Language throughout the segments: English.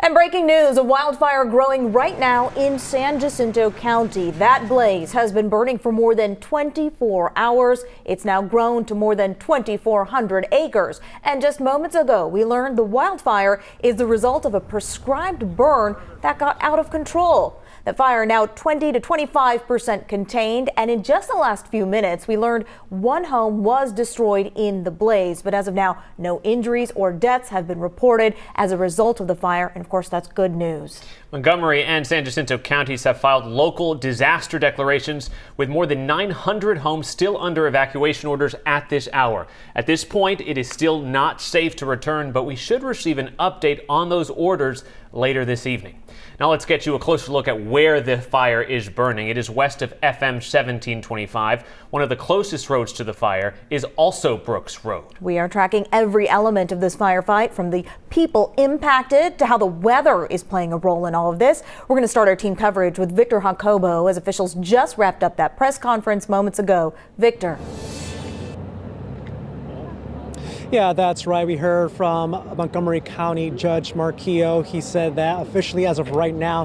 And breaking news, a wildfire growing right now in San Jacinto County. That blaze has been burning for more than 24 hours. It's now grown to more than 2,400 acres. And just moments ago, we learned the wildfire is the result of a prescribed burn that got out of control. The fire now 20 to 25% contained, and in just the last few minutes, we learned one home was destroyed in the blaze. But as of now, no injuries or deaths have been reported as a result of the fire, and of course, that's good news. Montgomery and San Jacinto counties have filed local disaster declarations with more than 900 homes still under evacuation orders at this hour. At this point, it is still not safe to return, but we should receive an update on those orders later this evening. Now let's get you a closer look at where the fire is burning. It is west of FM 1725. One of the closest roads to the fire is also Brooks Road. We are tracking every element of this firefight, from the people impacted to how the weather is playing a role in all of this. We're going to start our team coverage with Victor Jacobo as officials just wrapped up that press conference moments ago. Victor. Yeah, that's right. We heard from Montgomery County Judge Marquillo. He said that officially, as of right now,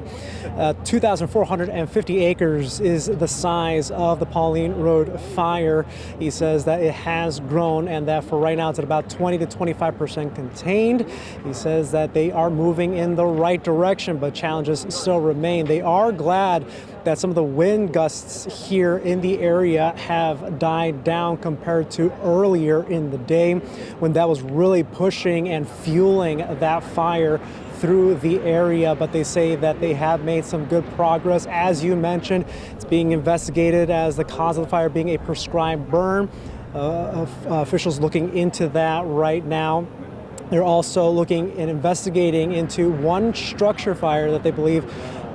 2,450 acres is the size of the Pauline Road Fire. He says that it has grown and that for right now it's at about 20 to 25% contained. He says that they are moving in the right direction, but challenges still remain. They are glad that some of the wind gusts here in the area have died down compared to earlier in the day, when that was really pushing and fueling that fire through the area. But they say that they have made some good progress. As you mentioned, it's being investigated as the cause of the fire being a prescribed burn. Officials looking into that right now. They're also looking and investigating into one structure fire that they believe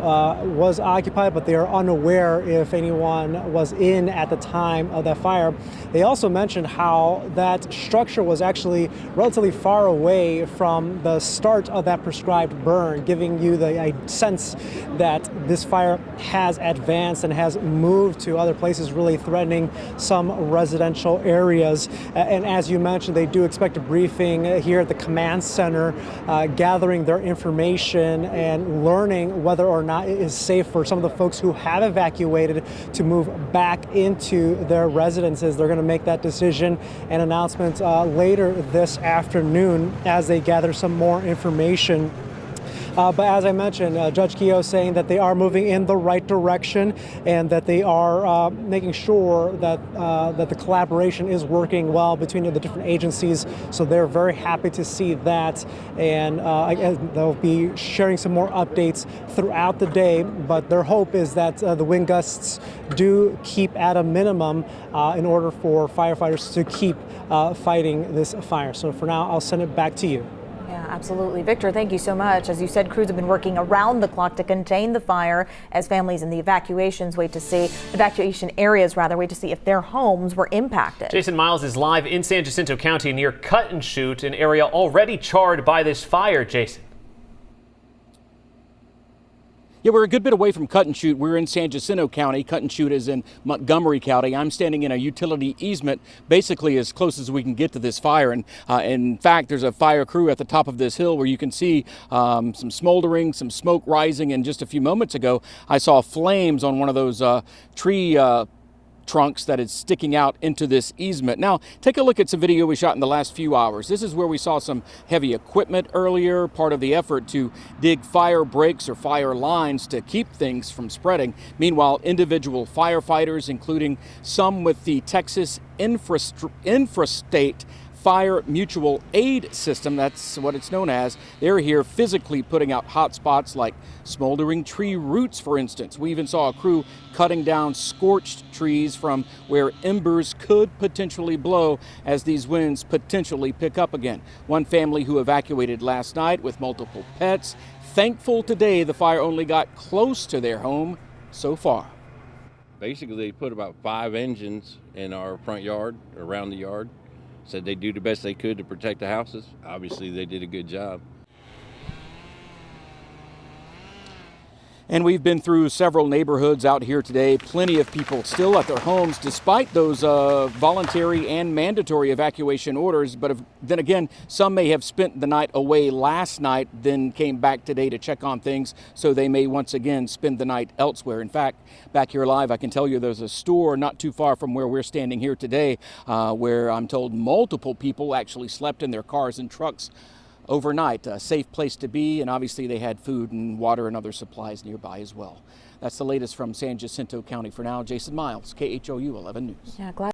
was occupied, but they are unaware if anyone was in at the time of that fire. They also mentioned how that structure was actually relatively far away from the start of that prescribed burn, giving you the sense that this fire has advanced and has moved to other places, really threatening some residential areas. And as you mentioned, they do expect a briefing here at the command center, gathering their information and learning whether or not it is safe for some of the folks who have evacuated to move back into their residences. They're going to make that decision and announcement later this afternoon as they gather some more information. But as I mentioned, Judge Keogh saying that they are moving in the right direction and that they are making sure that that the collaboration is working well between the different agencies. So they're very happy to see that, and they'll be sharing some more updates throughout the day. But their hope is that the wind gusts do keep at a minimum in order for firefighters to keep fighting this fire. So for now, I'll send it back to you. Yeah, absolutely. Victor, thank you so much. As you said, crews have been working around the clock to contain the fire as families in the evacuation areas wait to see if their homes were impacted. Jason Miles is live in San Jacinto County near Cut and Shoot, an area already charred by this fire. Jason. Yeah, we're a good bit away from Cut and Shoot. We're in San Jacinto County. Cut and Shoot is in Montgomery County. I'm standing in a utility easement, basically as close as we can get to this fire. And in fact, there's a fire crew at the top of this hill where you can see some smoldering, some smoke rising. And just a few moments ago, I saw flames on one of those tree trunks that is sticking out into this easement. Now, take a look at some video we shot in the last few hours. This is where we saw some heavy equipment earlier, part of the effort to dig fire breaks or fire lines to keep things from spreading. Meanwhile, individual firefighters, including some with the Texas Infrastate Fire Mutual Aid System, that's what it's known as. They're here physically putting out hot spots like smoldering tree roots, for instance. We even saw a crew cutting down scorched trees from where embers could potentially blow as these winds potentially pick up again. One family who evacuated last night with multiple pets, thankful today the fire only got close to their home so far. Basically, they put about 5 engines in our front yard, around the yard. Said they'd do the best they could to protect the houses. Obviously, they did a good job. And we've been through several neighborhoods out here today. Plenty of people still at their homes despite those voluntary and mandatory evacuation orders. But then again, some may have spent the night away last night, then came back today to check on things. So they may once again spend the night elsewhere. In fact, back here live, I can tell you there's a store not too far from where we're standing here today, where I'm told multiple people actually slept in their cars and trucks overnight. A safe place to be, and obviously they had food and water and other supplies nearby as well. That's the latest from San Jacinto County. For now, Jason Miles, KHOU 11 News. Yeah, glad